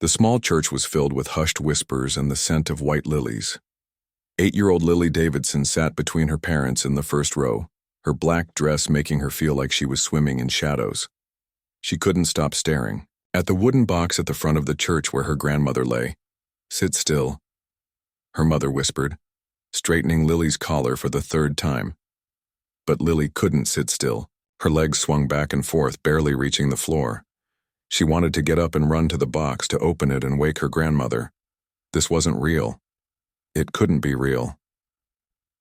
The small church was filled with hushed whispers and the scent of white lilies. 8-year-old Lily Davidson sat between her parents in the first row, her black dress making her feel like she was swimming in shadows. She couldn't stop staring at the wooden box at the front of the church where her grandmother lay. "Sit still," her mother whispered, straightening Lily's collar for the third time. But Lily couldn't sit still. Her legs swung back and forth, barely reaching the floor. She wanted to get up and run to the box to open it and wake her grandmother. This wasn't real. It couldn't be real.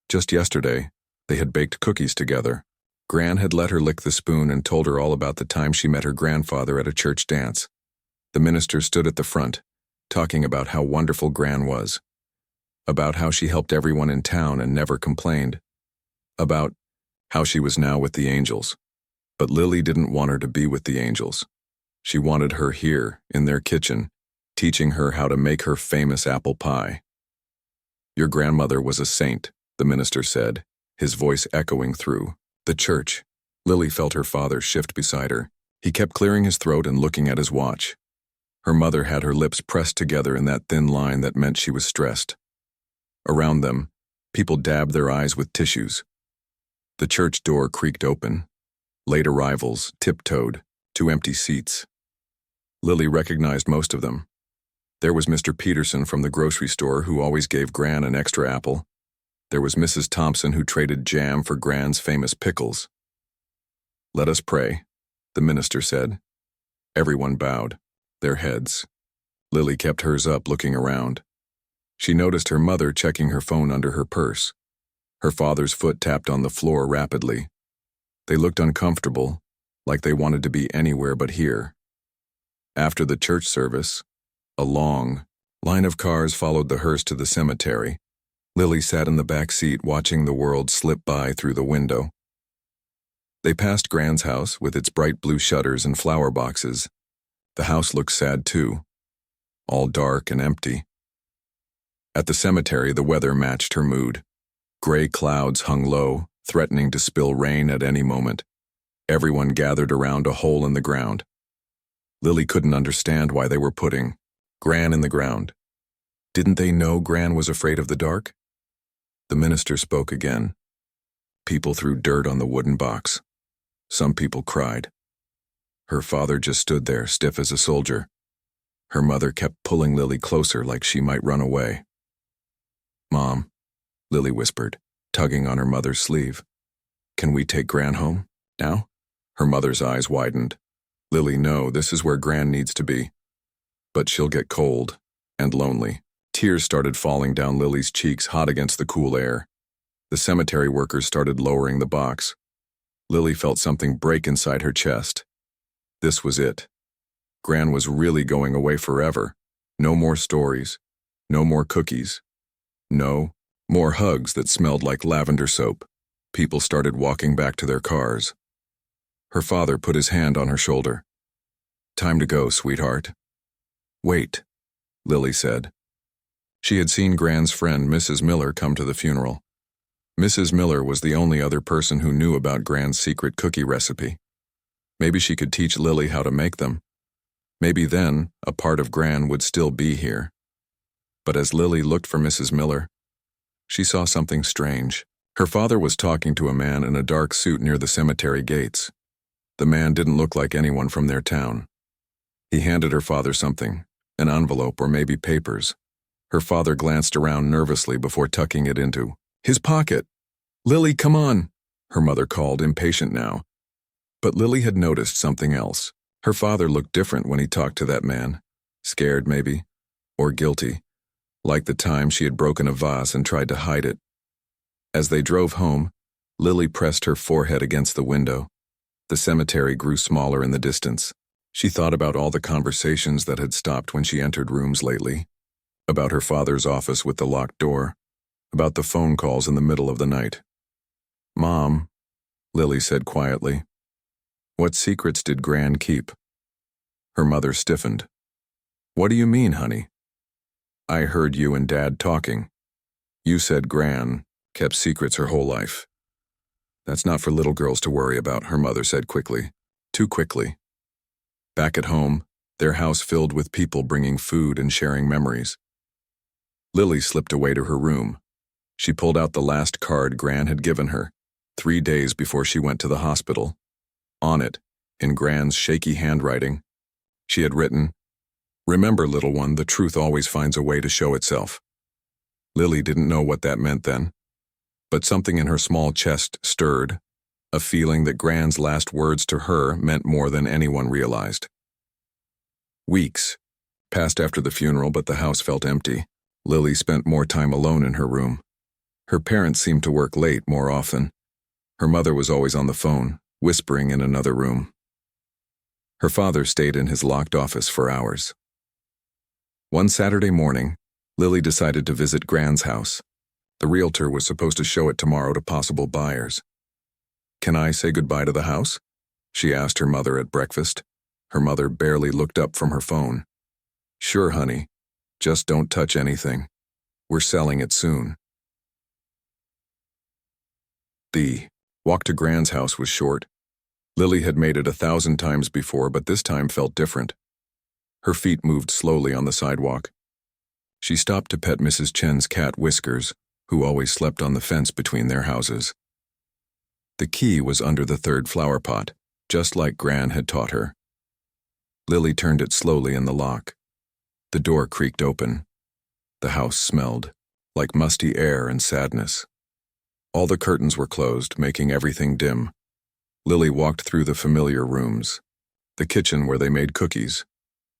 Just yesterday, they had baked cookies together. Gran had let her lick the spoon and told her all about the time she met her grandfather at a church dance. The minister stood at the front, talking about how wonderful Gran was, about how she helped everyone in town and never complained, about how she was now with the angels. But Lily didn't want her to be with the angels. She wanted her here, in their kitchen, teaching her how to make her famous apple pie. "Your grandmother was a saint," the minister said, his voice echoing through the church. Lily felt her father shift beside her. He kept clearing his throat and looking at his watch. Her mother had her lips pressed together in that thin line that meant she was stressed. Around them, people dabbed their eyes with tissues. The church door creaked open. Late arrivals tiptoed to empty seats. Lily recognized most of them. There was Mr. Peterson from the grocery store who always gave Gran an extra apple. There was Mrs. Thompson who traded jam for Gran's famous pickles. "Let us pray," the minister said. Everyone bowed, their heads. Lily kept hers up, looking around. She noticed her mother checking her phone under her purse. Her father's foot tapped on the floor rapidly. They looked uncomfortable, like they wanted to be anywhere but here. After the church service, a long line of cars followed the hearse to the cemetery. Lily sat in the back seat watching the world slip by through the window. They passed Gran's house with its bright blue shutters and flower boxes. The house looked sad too, all dark and empty. At the cemetery, the weather matched her mood. Gray clouds hung low, threatening to spill rain at any moment. Everyone gathered around a hole in the ground. Lily couldn't understand why they were putting Gran in the ground. Didn't they know Gran was afraid of the dark? The minister spoke again. People threw dirt on the wooden box. Some people cried. Her father just stood there, stiff as a soldier. Her mother kept pulling Lily closer like she might run away. "Mom," Lily whispered, tugging on her mother's sleeve. "Can we take Gran home, now?" Her mother's eyes widened. "Lily, no, this is where Gran needs to be. But she'll get cold and lonely." Tears started falling down Lily's cheeks, hot against the cool air. The cemetery workers started lowering the box. Lily felt something break inside her chest. This was it. Gran was really going away forever. No more stories. No more cookies. No more hugs that smelled like lavender soap. People started walking back to their cars. Her father put his hand on her shoulder. "Time to go, sweetheart." "Wait," Lily said. She had seen Gran's friend, Mrs. Miller, come to the funeral. Mrs. Miller was the only other person who knew about Gran's secret cookie recipe. Maybe she could teach Lily how to make them. Maybe then, a part of Gran would still be here. But as Lily looked for Mrs. Miller, she saw something strange. Her father was talking to a man in a dark suit near the cemetery gates. The man didn't look like anyone from their town. He handed her father something, an envelope or maybe papers. Her father glanced around nervously before tucking it into his pocket. "Lily, come on," her mother called, impatient now. But Lily had noticed something else. Her father looked different when he talked to that man. Scared, maybe, or guilty, like the time she had broken a vase and tried to hide it. As they drove home, Lily pressed her forehead against the window. The cemetery grew smaller in the distance. She thought about all the conversations that had stopped when she entered rooms lately. About her father's office with the locked door. About the phone calls in the middle of the night. "Mom," Lily said quietly, "what secrets did Gran keep?" Her mother stiffened. "What do you mean, honey?" "I heard you and Dad talking. You said Gran kept secrets her whole life." "That's not for little girls to worry about," her mother said quickly. Too quickly. Back at home, their house filled with people bringing food and sharing memories. Lily slipped away to her room. She pulled out the last card Gran had given her, 3 days before she went to the hospital. On it, in Gran's shaky handwriting, she had written, "Remember, little one, the truth always finds a way to show itself." Lily didn't know what that meant then, but something in her small chest stirred, a feeling that Gran's last words to her meant more than anyone realized. Weeks passed after the funeral, but the house felt empty. Lily spent more time alone in her room. Her parents seemed to work late more often. Her mother was always on the phone, whispering in another room. Her father stayed in his locked office for hours. One Saturday morning, Lily decided to visit Gran's house. The realtor was supposed to show it tomorrow to possible buyers. "Can I say goodbye to the house?" she asked her mother at breakfast. Her mother barely looked up from her phone. "Sure, honey. Just don't touch anything. We're selling it soon." The walk to Gran's house was short. Lily had made it 1,000 times before, but this time felt different. Her feet moved slowly on the sidewalk. She stopped to pet Mrs. Chen's cat Whiskers, who always slept on the fence between their houses. The key was under the 3rd flower pot, just like Gran had taught her. Lily turned it slowly in the lock. The door creaked open. The house smelled, like musty air and sadness. All the curtains were closed, making everything dim. Lily walked through the familiar rooms. The kitchen where they made cookies.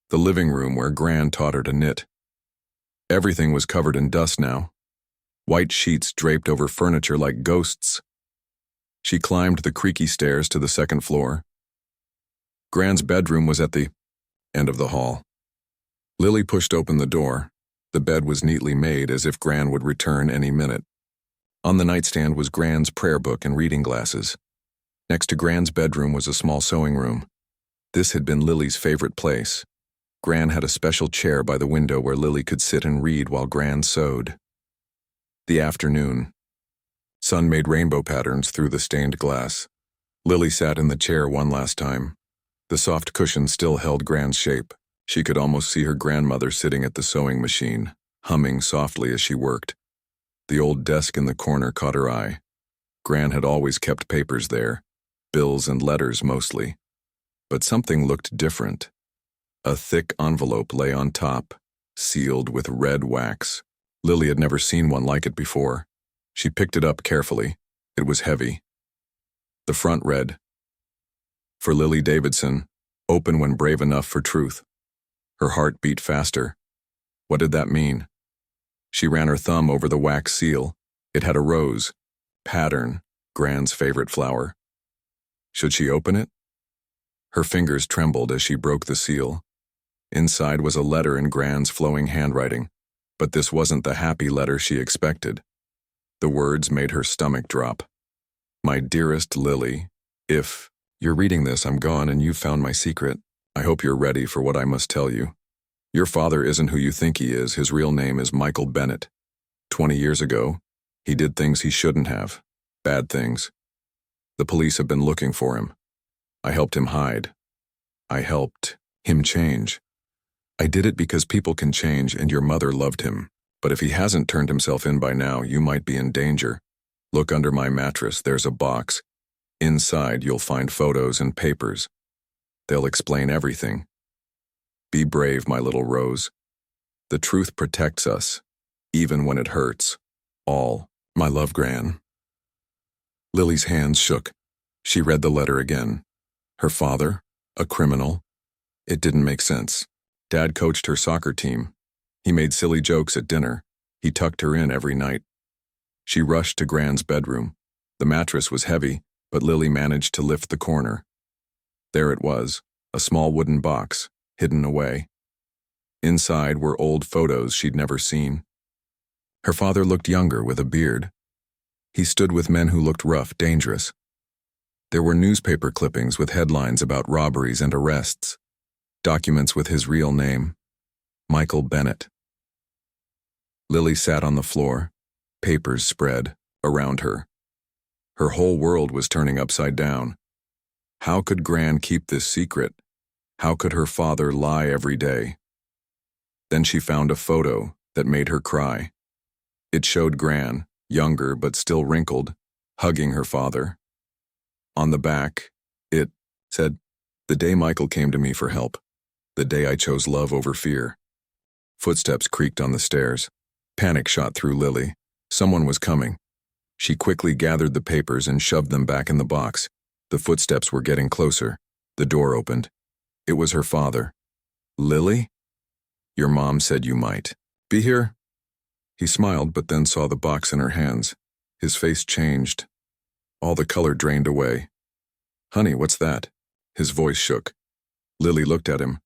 The living room where Gran taught her to knit. Everything was covered in dust now. White sheets draped over furniture like ghosts. She climbed the creaky stairs to the 2nd floor. Gran's bedroom was at the end of the hall. Lily pushed open the door. The bed was neatly made, as if Gran would return any minute. On the nightstand was Gran's prayer book and reading glasses. Next to Gran's bedroom was a small sewing room. This had been Lily's favorite place. Gran had a special chair by the window where Lily could sit and read while Gran sewed. The afternoon. Sun made rainbow patterns through the stained glass. Lily sat in the chair one last time. The soft cushion still held Gran's shape. She could almost see her grandmother sitting at the sewing machine, humming softly as she worked. The old desk in the corner caught her eye. Gran had always kept papers there, bills and letters mostly. But something looked different. A thick envelope lay on top, sealed with red wax. Lily had never seen one like it before. She picked it up carefully. It was heavy. The front read, "For Lily Davidson, open when brave enough for truth." Her heart beat faster. What did that mean? She ran her thumb over the wax seal. It had a rose, pattern, Gran's favorite flower. Should she open it? Her fingers trembled as she broke the seal. Inside was a letter in Gran's flowing handwriting, but this wasn't the happy letter she expected. The words made her stomach drop. "My dearest Lily, if you're reading this, I'm gone and you've found my secret. I hope you're ready for what I must tell you. Your father isn't who you think he is. His real name is Michael Bennett. 20 years ago, he did things he shouldn't have. Bad things. The police have been looking for him. I helped him hide. I helped him change. I did it because people can change and your mother loved him. But if he hasn't turned himself in by now, you might be in danger. Look under my mattress, there's a box. Inside, you'll find photos and papers. They'll explain everything. Be brave, my little Rose. The truth protects us, even when it hurts. All, my love, Gran." Lily's hands shook. She read the letter again. Her father, a criminal. It didn't make sense. Dad coached her soccer team. He made silly jokes at dinner. He tucked her in every night. She rushed to Gran's bedroom. The mattress was heavy, but Lily managed to lift the corner. There it was, a small wooden box, hidden away. Inside were old photos she'd never seen. Her father looked younger with a beard. He stood with men who looked rough, dangerous. There were newspaper clippings with headlines about robberies and arrests. Documents with his real name, Michael Bennett. Lily sat on the floor, papers spread around her. Her whole world was turning upside down. How could Gran keep this secret? How could her father lie every day? Then she found a photo that made her cry. It showed Gran, younger but still wrinkled, hugging her father. On the back, it said, "The day Michael came to me for help. The day I chose love over fear." Footsteps creaked on the stairs. Panic shot through Lily. Someone was coming. She quickly gathered the papers and shoved them back in the box. The footsteps were getting closer. The door opened. It was her father. "Lily? Your mom said you might be here?" He smiled but then saw the box in her hands. His face changed. All the color drained away. "Honey, what's that?" His voice shook. Lily looked at him.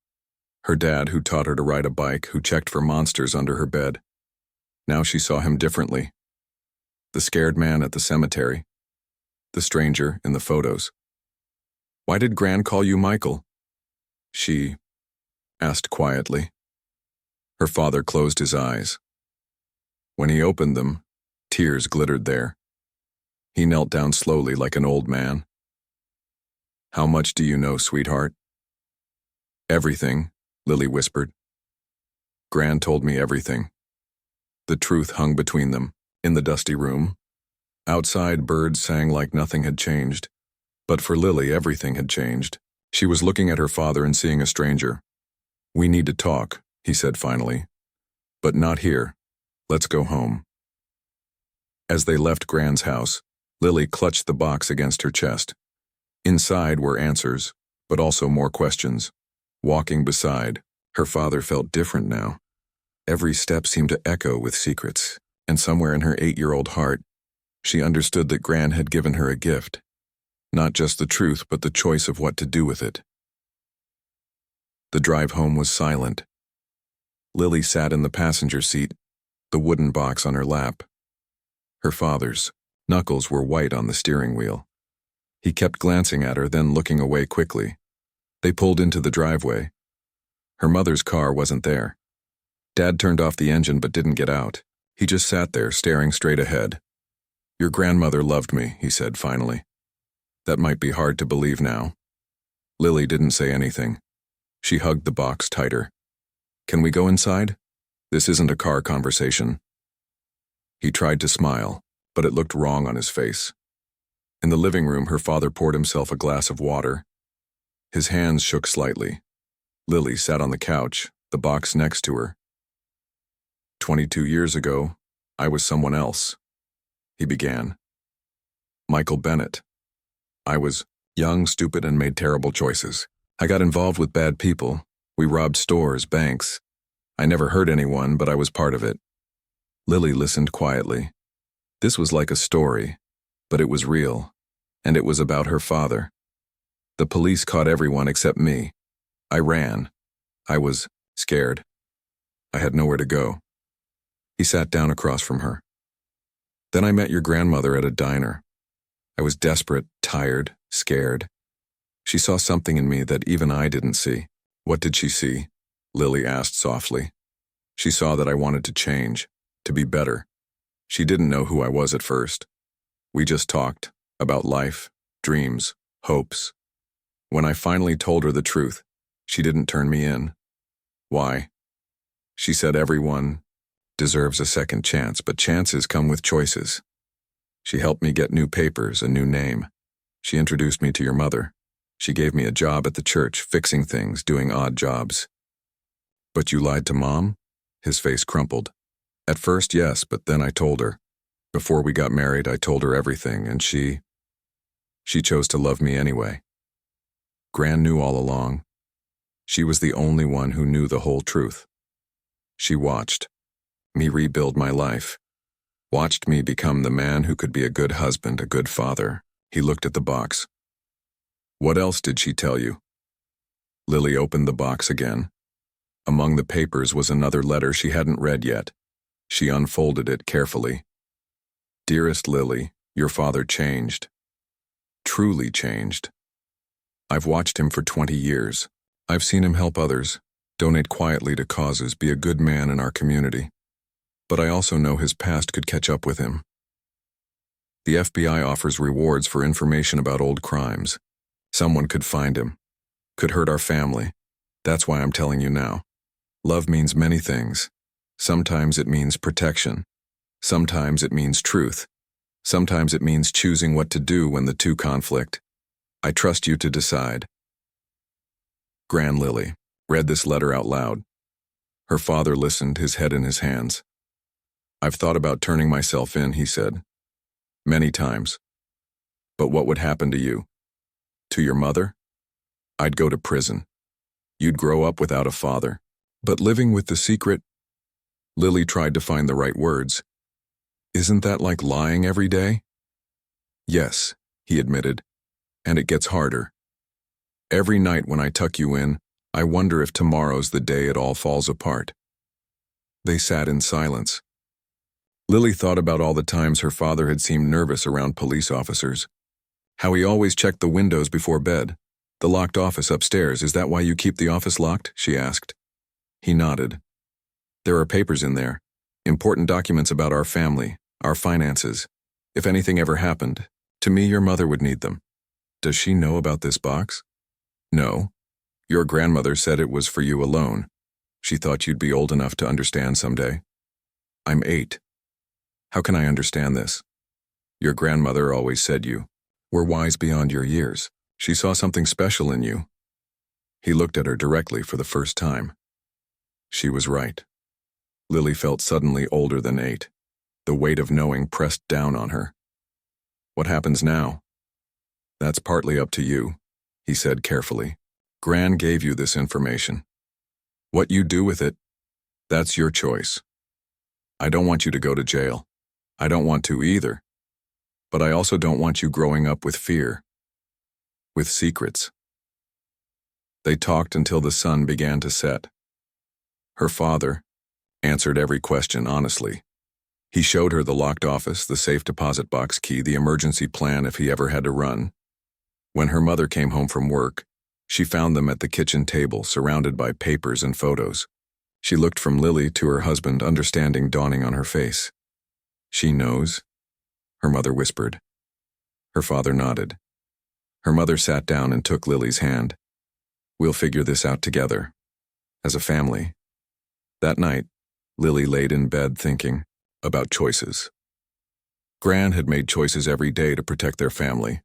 Her dad, who taught her to ride a bike, who checked for monsters under her bed. Now she saw him differently. The scared man at the cemetery. The stranger in the photos. "Why did Gran call you Michael?" She asked quietly. Her father closed his eyes. When he opened them, tears glittered there. He knelt down slowly like an old man. "How much do you know, sweetheart?" "Everything," Lily whispered. "Gran told me everything." The truth hung between them, in the dusty room. Outside, birds sang like nothing had changed. But for Lily, everything had changed. She was looking at her father and seeing a stranger. "We need to talk," he said finally. "But not here. Let's go home." As they left Gran's house, Lily clutched the box against her chest. Inside were answers, but also more questions. Walking beside, her father felt different now. Every step seemed to echo with secrets, and somewhere in her 8-year-old heart, she understood that Gran had given her a gift. Not just the truth, but the choice of what to do with it. The drive home was silent. Lily sat in the passenger seat, the wooden box on her lap. Her father's knuckles were white on the steering wheel. He kept glancing at her, then looking away quickly. They pulled into the driveway. Her mother's car wasn't there. Dad turned off the engine but didn't get out. He just sat there, staring straight ahead. "Your grandmother loved me," he said finally. "That might be hard to believe now." Lily didn't say anything. She hugged the box tighter. "Can we go inside? This isn't a car conversation." He tried to smile, but it looked wrong on his face. In the living room, her father poured himself a glass of water. His hands shook slightly. Lily sat on the couch, the box next to her. 22 years ago, I was someone else," he began. "Michael Bennett. I was young, stupid, and made terrible choices. I got involved with bad people. We robbed stores, banks. I never hurt anyone, but I was part of it." Lily listened quietly. This was like a story, but it was real, and it was about her father. "The police caught everyone except me. I ran. I was scared. I had nowhere to go." He sat down across from her. "Then I met your grandmother at a diner. I was desperate, tired, scared. She saw something in me that even I didn't see." "What did she see?" Lily asked softly. "She saw that I wanted to change, to be better. She didn't know who I was at first. We just talked about life, dreams, hopes. When I finally told her the truth, she didn't turn me in. Why? She said everyone deserves a second chance, but chances come with choices. She helped me get new papers, a new name. She introduced me to your mother. She gave me a job at the church, fixing things, doing odd jobs." "But you lied to Mom?" His face crumpled. "At first, yes, but then I told her. Before we got married, I told her everything, and she chose to love me anyway. Gran knew all along. She was the only one who knew the whole truth. She watched me rebuild my life, watched me become the man who could be a good husband, a good father." He looked at the box. "What else did she tell you?" Lily opened the box again. Among the papers was another letter she hadn't read yet. She unfolded it carefully. "Dearest Lily, your father changed. Truly changed. I've watched him for 20 years. I've seen him help others, donate quietly to causes, be a good man in our community. But I also know his past could catch up with him. The FBI offers rewards for information about old crimes. Someone could find him, could hurt our family, That's why I'm telling you now. Love means many things. Sometimes it means protection. Sometimes it means truth. Sometimes it means choosing what to do when the two conflict. I trust you to decide. Gran Lily read this letter out loud. Her father listened, his head in his hands. I've thought about turning myself in, he said. Many times. But what would happen to you? To your mother? I'd go to prison. You'd grow up without a father. But living with the secret? Lily tried to find the right words. Isn't that like lying every day? Yes, he admitted, and it gets harder. Every night when I tuck you in, I wonder if tomorrow's the day it all falls apart. They sat in silence. Lily thought about all the times her father had seemed nervous around police officers. How he always checked the windows before bed. The locked office upstairs, is that why you keep the office locked? She asked. He nodded. There are papers in there. Important documents about our family, our finances. If anything ever happened, to me your mother would need them. Does she know about this box? No. Your grandmother said it was for you alone. She thought you'd be old enough to understand someday. I'm 8. How can I understand this? Your grandmother always said you were wise beyond your years. She saw something special in you. He looked at her directly for the first time. She was right. Lily felt suddenly older than 8. The weight of knowing pressed down on her. What happens now? That's partly up to you, he said carefully. Gran gave you this information. What you do with it, that's your choice. I don't want you to go to jail. I don't want to either. But I also don't want you growing up with fear. With secrets. They talked until the sun began to set. Her father answered every question honestly. He showed her the locked office, the safe deposit box key, the emergency plan if he ever had to run. When her mother came home from work, she found them at the kitchen table, surrounded by papers and photos. She looked from Lily to her husband, understanding dawning on her face. She knows, her mother whispered. Her father nodded. Her mother sat down and took Lily's hand. We'll figure this out together, as a family. That night, Lily laid in bed thinking about choices. Gran had made choices every day to protect their family.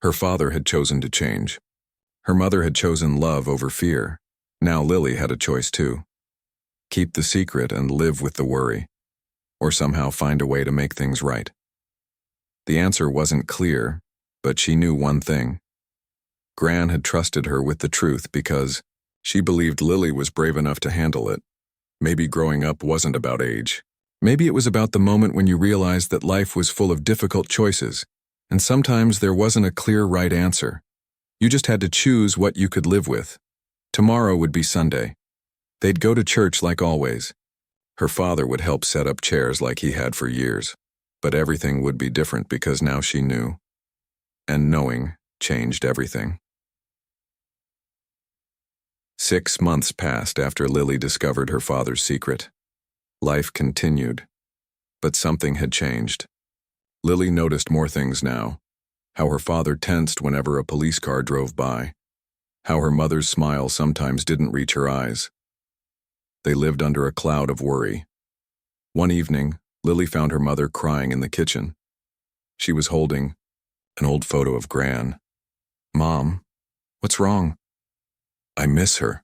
Her father had chosen to change. Her mother had chosen love over fear. Now Lily had a choice too. Keep the secret and live with the worry, or somehow find a way to make things right. The answer wasn't clear, but she knew one thing. Gran had trusted her with the truth because she believed Lily was brave enough to handle it. Maybe growing up wasn't about age. Maybe it was about the moment when you realized that life was full of difficult choices, and sometimes there wasn't a clear right answer. You just had to choose what you could live with. Tomorrow would be Sunday. They'd go to church like always. Her father would help set up chairs like he had for years, but everything would be different because now she knew. And knowing changed everything. 6 months passed after Lily discovered her father's secret. Life continued, but something had changed. Lily noticed more things now. How her father tensed whenever a police car drove by. How her mother's smile sometimes didn't reach her eyes. They lived under a cloud of worry. One evening, Lily found her mother crying in the kitchen. She was holding an old photo of Gran. Mom, what's wrong? I miss her,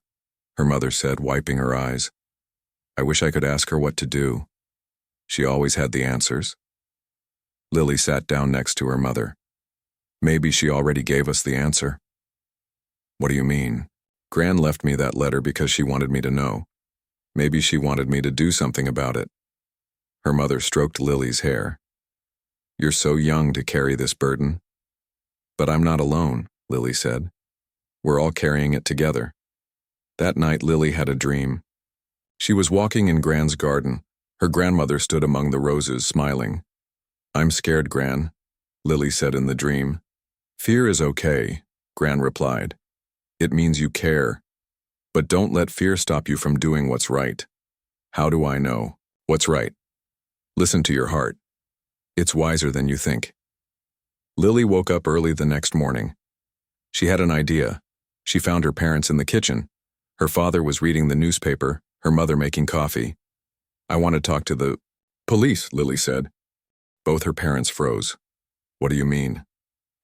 her mother said, wiping her eyes. I wish I could ask her what to do. She always had the answers. Lily sat down next to her mother. Maybe she already gave us the answer. What do you mean? Gran left me that letter because she wanted me to know. Maybe she wanted me to do something about it. Her mother stroked Lily's hair. You're so young to carry this burden. But I'm not alone, Lily said. We're all carrying it together. That night, Lily had a dream. She was walking in Gran's garden. Her grandmother stood among the roses, smiling. I'm scared, Gran, Lily said in the dream. Fear is okay, Gran replied. It means you care. But don't let fear stop you from doing what's right. How do I know what's right? Listen to your heart. It's wiser than you think. Lily woke up early the next morning. She had an idea. She found her parents in the kitchen. Her father was reading the newspaper, her mother making coffee. "I want to talk to the police," Lily said. Both her parents froze. "What do you mean?"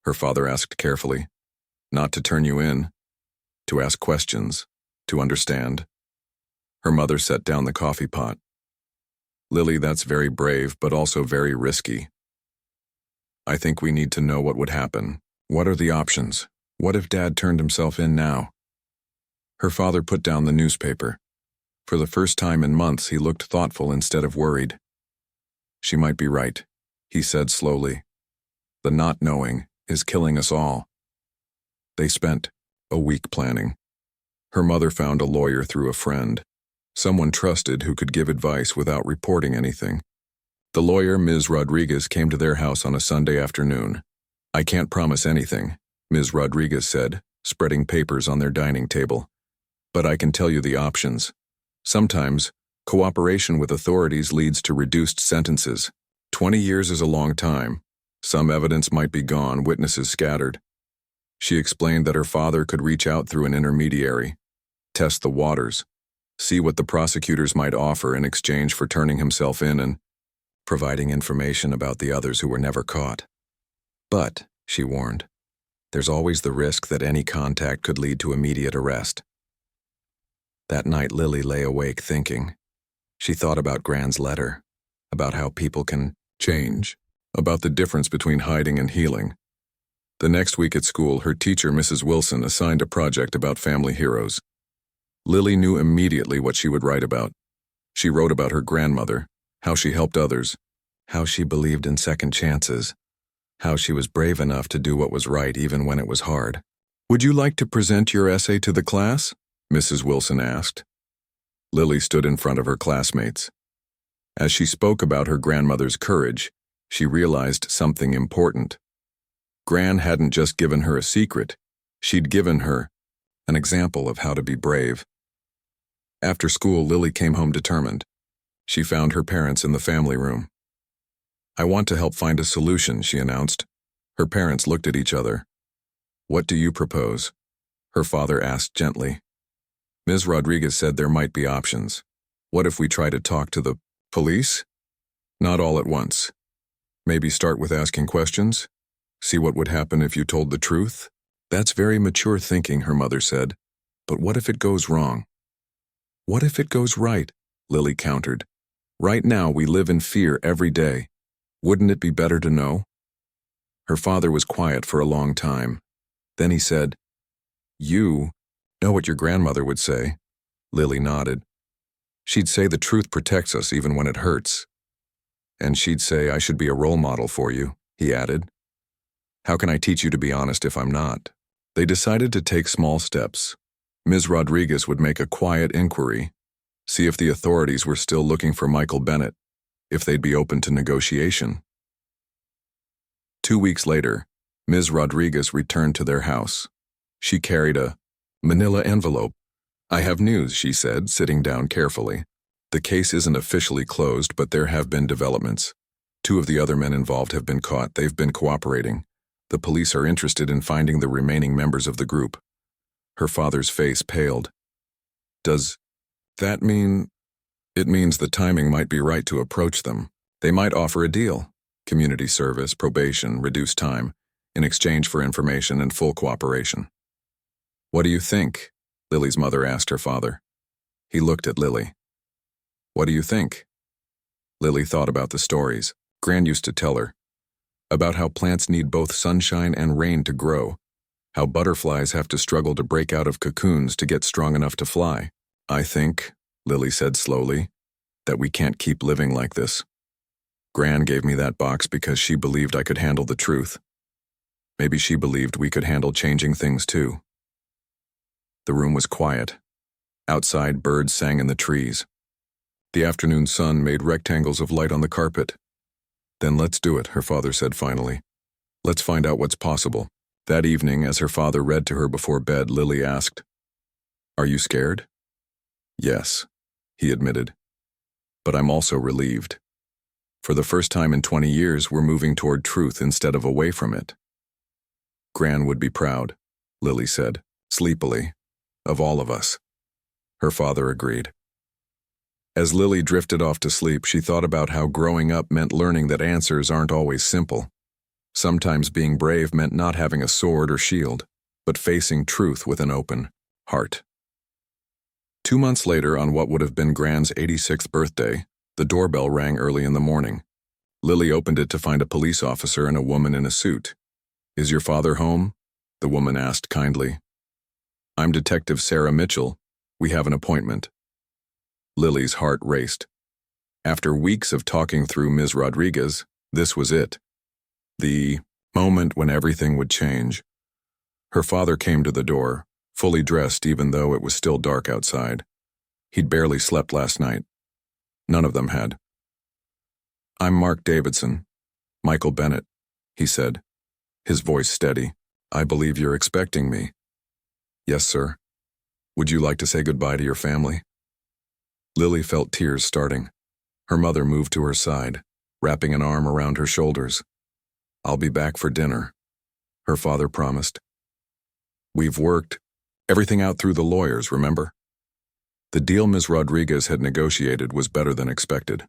Her father asked carefully. "Not to turn you in. To ask questions. To understand." Her mother set down the coffee pot. "Lily, that's very brave, but also very risky. I think we need to know what would happen. What are the options? What if Dad turned himself in now?" Her father put down the newspaper. For the first time in months, he looked thoughtful instead of worried. "She might be right," he said slowly. "The not knowing is killing us all." They spent a week planning. Her mother found a lawyer through a friend, someone trusted who could give advice without reporting anything. The lawyer, Ms. Rodriguez, came to their house on a Sunday afternoon. "I can't promise anything," Ms. Rodriguez said, spreading papers on their dining table. "But I can tell you the options. Sometimes, cooperation with authorities leads to reduced sentences. 20 years is a long time. Some evidence might be gone, witnesses scattered." She explained that her father could reach out through an intermediary, test the waters, see what the prosecutors might offer in exchange for turning himself in and providing information about the others who were never caught. "But," she warned, "there's always the risk that any contact could lead to immediate arrest." That night, Lily lay awake thinking. She thought about Gran's letter, about how people can change, about the difference between hiding and healing. The next week at school, her teacher, Mrs. Wilson, assigned a project about family heroes. Lily knew immediately what she would write about. She wrote about her grandmother, how she helped others, how she believed in second chances, how she was brave enough to do what was right even when it was hard. "Would you like to present your essay to the class?" Mrs. Wilson asked. Lily stood in front of her classmates. As she spoke about her grandmother's courage, she realized something important. Gran hadn't just given her a secret, she'd given her an example of how to be brave. After school, Lily came home determined. She found her parents in the family room. "I want to help find a solution," she announced. Her parents looked at each other. "What do you propose?" her father asked gently. Ms. Rodriguez said there might be options. "What if we try to talk to the police?" "Not all at once. Maybe start with asking questions? See what would happen if you told the truth?" "That's very mature thinking," her mother said. "But what if it goes wrong?" "What if it goes right?" Lily countered. "Right now we live in fear every day. Wouldn't it be better to know?" Her father was quiet for a long time. Then he said, "You know what your grandmother would say." Lily nodded. "She'd say the truth protects us even when it hurts." "And she'd say I should be a role model for you," he added. "How can I teach you to be honest if I'm not?" They decided to take small steps. Ms. Rodriguez would make a quiet inquiry, see if the authorities were still looking for Michael Bennett, if they'd be open to negotiation. 2 weeks later, Ms. Rodriguez returned to their house. She carried a manila envelope. "I have news," she said, sitting down carefully. "The case isn't officially closed, but there have been developments. 2 of the other men involved have been caught. They've been cooperating. The police are interested in finding the remaining members of the group." Her father's face paled. "Does that mean—" "It means the timing might be right to approach them. They might offer a deal. Community service, probation, reduced time, in exchange for information and full cooperation." "What do you think?" Lily's mother asked her father. He looked at Lily. "What do you think?" Lily thought about the stories Gran used to tell her, about how plants need both sunshine and rain to grow, how butterflies have to struggle to break out of cocoons to get strong enough to fly. "I think," Lily said slowly, "that we can't keep living like this. Gran gave me that box because she believed I could handle the truth. Maybe she believed we could handle changing things too." The room was quiet. Outside, birds sang in the trees. The afternoon sun made rectangles of light on the carpet. "Then let's do it," her father said finally. "Let's find out what's possible." That evening, as her father read to her before bed, Lily asked, "Are you scared?" "Yes," he admitted. "But I'm also relieved. For the first time in 20 years, we're moving toward truth instead of away from it." "Gran would be proud," Lily said, sleepily, "of all of us." her father agreed. As Lily drifted off to sleep, she thought about how growing up meant learning that answers aren't always simple. Sometimes being brave meant not having a sword or shield, but facing truth with an open heart. 2 months later, on what would have been Gran's 86th birthday, the doorbell rang early in the morning. Lily opened it to find a police officer and a woman in a suit. "Is your father home?" the woman asked kindly. "I'm Detective Sarah Mitchell. We have an appointment." Lily's heart raced. After weeks of talking through Ms. Rodriguez, this was it. The moment when everything would change. Her father came to the door, fully dressed even though it was still dark outside. He'd barely slept last night. None of them had. "I'm Mark Davidson. Michael Bennett," he said, his voice steady. "I believe you're expecting me." "Yes, sir. Would you like to say goodbye to your family?" Lily felt tears starting. Her mother moved to her side, wrapping an arm around her shoulders. "I'll be back for dinner," her father promised. "We've worked everything out through the lawyers, remember?" The deal Ms. Rodriguez had negotiated was better than expected.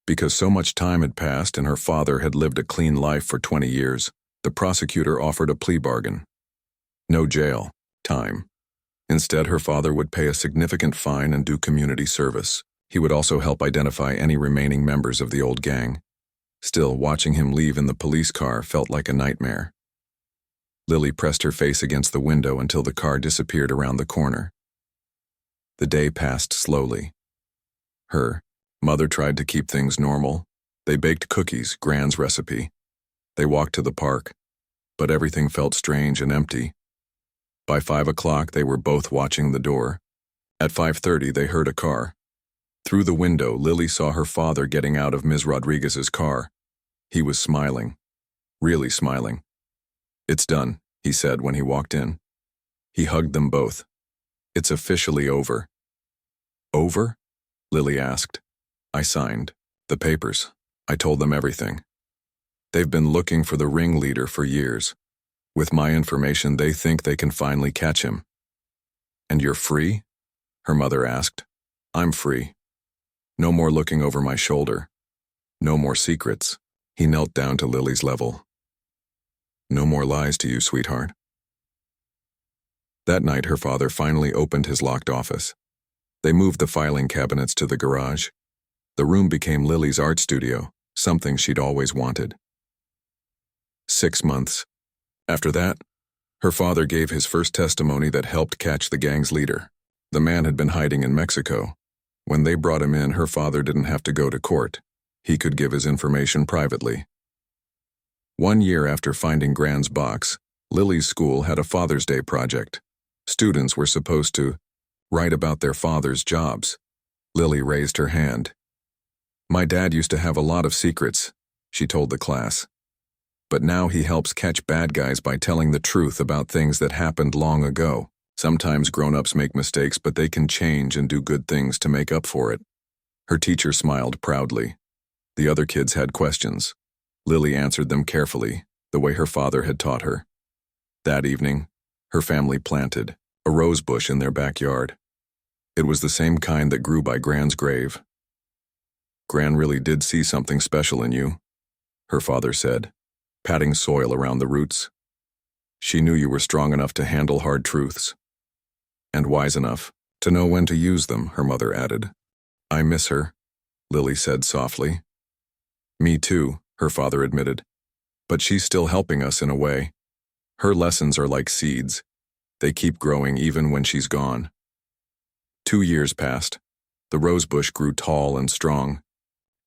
Because so much time had passed and her father had lived a clean life for 20 years, the prosecutor offered a plea bargain. No jail time. Instead, her father would pay a significant fine and do community service. He would also help identify any remaining members of the old gang. Still, watching him leave in the police car felt like a nightmare. Lily pressed her face against the window until the car disappeared around the corner. The day passed slowly. Her mother tried to keep things normal. They baked cookies, Gran's recipe. They walked to the park, but everything felt strange and empty. By 5 o'clock, they were both watching the door. At 5:30, they heard a car. Through the window, Lily saw her father getting out of Ms. Rodriguez's car. He was smiling. Really smiling. "It's done," he said when he walked in. He hugged them both. "It's officially over." "Over?" Lily asked. "I signed the papers. I told them everything. They've been looking for the ringleader for years. With my information, they think they can finally catch him." "And you're free?" her mother asked. "I'm free. No more looking over my shoulder. No more secrets." He knelt down to Lily's level. "No more lies to you, sweetheart." That night, her father finally opened his locked office. They moved the filing cabinets to the garage. The room became Lily's art studio, something she'd always wanted. 6 months. After that, her father gave his first testimony that helped catch the gang's leader. The man had been hiding in Mexico. When they brought him in, her father didn't have to go to court. He could give his information privately. 1 year after finding Gran's box, Lily's school had a Father's Day project. Students were supposed to write about their father's jobs. Lily raised her hand. "My dad used to have a lot of secrets," she told the class. "But now he helps catch bad guys by telling the truth about things that happened long ago. Sometimes grown-ups make mistakes, but they can change and do good things to make up for it." Her teacher smiled proudly. The other kids had questions. Lily answered them carefully, the way her father had taught her. That evening, her family planted a rose bush in their backyard. It was the same kind that grew by Gran's grave. "Gran really did see something special in you," her father said, patting soil around the roots. "She knew you were strong enough to handle hard truths. And wise enough to know when to use them," her mother added. "I miss her," Lily said softly. "Me too," her father admitted. "But she's still helping us in a way. Her lessons are like seeds. They keep growing even when she's gone." 2 years passed. The rosebush grew tall and strong.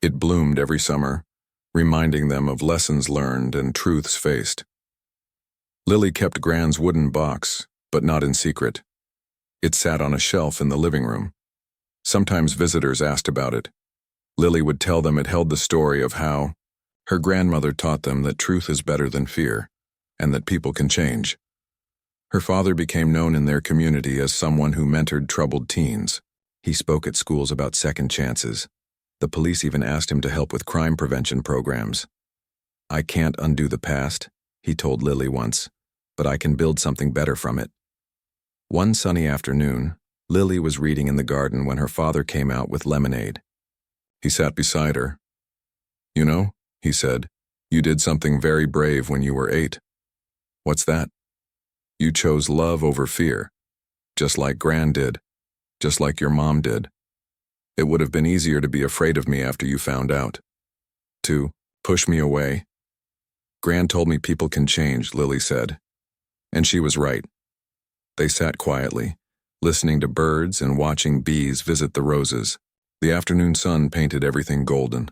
It bloomed every summer, reminding them of lessons learned and truths faced. Lily kept Gran's wooden box, but not in secret. It sat on a shelf in the living room. Sometimes visitors asked about it. Lily would tell them it held the story of how her grandmother taught them that truth is better than fear, and that people can change. Her father became known in their community as someone who mentored troubled teens. He spoke at schools about second chances. The police even asked him to help with crime prevention programs. "I can't undo the past," he told Lily once, "but I can build something better from it." One sunny afternoon, Lily was reading in the garden when her father came out with lemonade. He sat beside her. "You know," he said, "you did something very brave when you were 8. "What's that?" "You chose love over fear, just like Gran did, just like your mom did. It would have been easier to be afraid of me after you found out. To push me away." "Gran told me people can change," Lily said. And she was right. They sat quietly, listening to birds and watching bees visit the roses. The afternoon sun painted everything golden.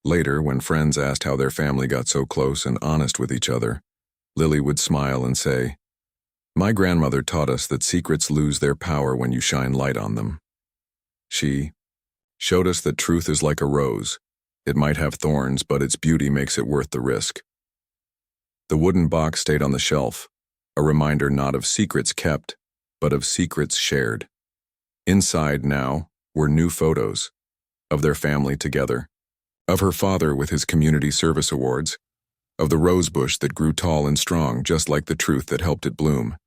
Later, when friends asked how their family got so close and honest with each other, Lily would smile and say, "My grandmother taught us that secrets lose their power when you shine light on them. She showed us that truth is like a rose. It might have thorns, but its beauty makes it worth the risk." The wooden box stayed on the shelf, a reminder not of secrets kept, but of secrets shared. Inside now were new photos of their family together, of her father with his community service awards, of the rose bush that grew tall and strong just like the truth that helped it bloom.